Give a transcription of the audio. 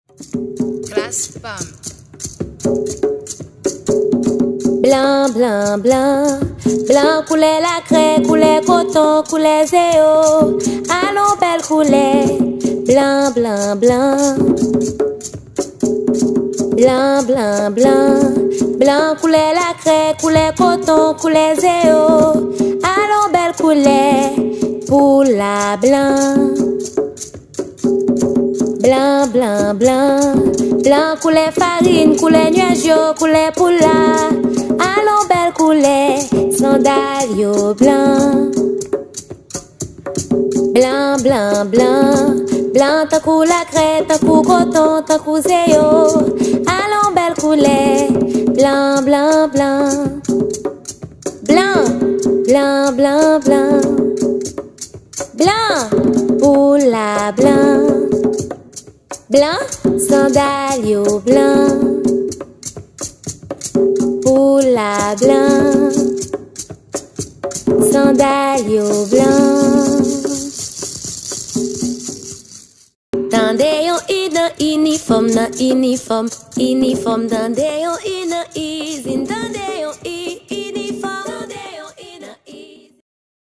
Classe PAM. Blanc, blanc, blanc, blanc coulait la craie, coulait coton, coulait zéo. Allons belle coulait, blanc, blanc, blanc. Blanc, blanc, blanc, blanc coulait la craie, coulait coton, coulait zéo. Allons belle coulait, pour la blanc. Blanc, blanc, blanc, blanc coulait farine, coulait nuage, coulait poula. Allons belle coulait, sandalio blanc. Blanc, blanc, blanc, blanc ta cou la craie, ta cou coton, ta cou zéo. Allons belle coulait, blanc, blanc, blanc. Blanc, blanc, blanc, blanc. Blanc, poula blanc. Blanc, sandalio blanc. Poula blanc. Sandalio blanc. Tande yon i dan uniforme, dan uniforme, uniforme. Tande yon i dan izin, tande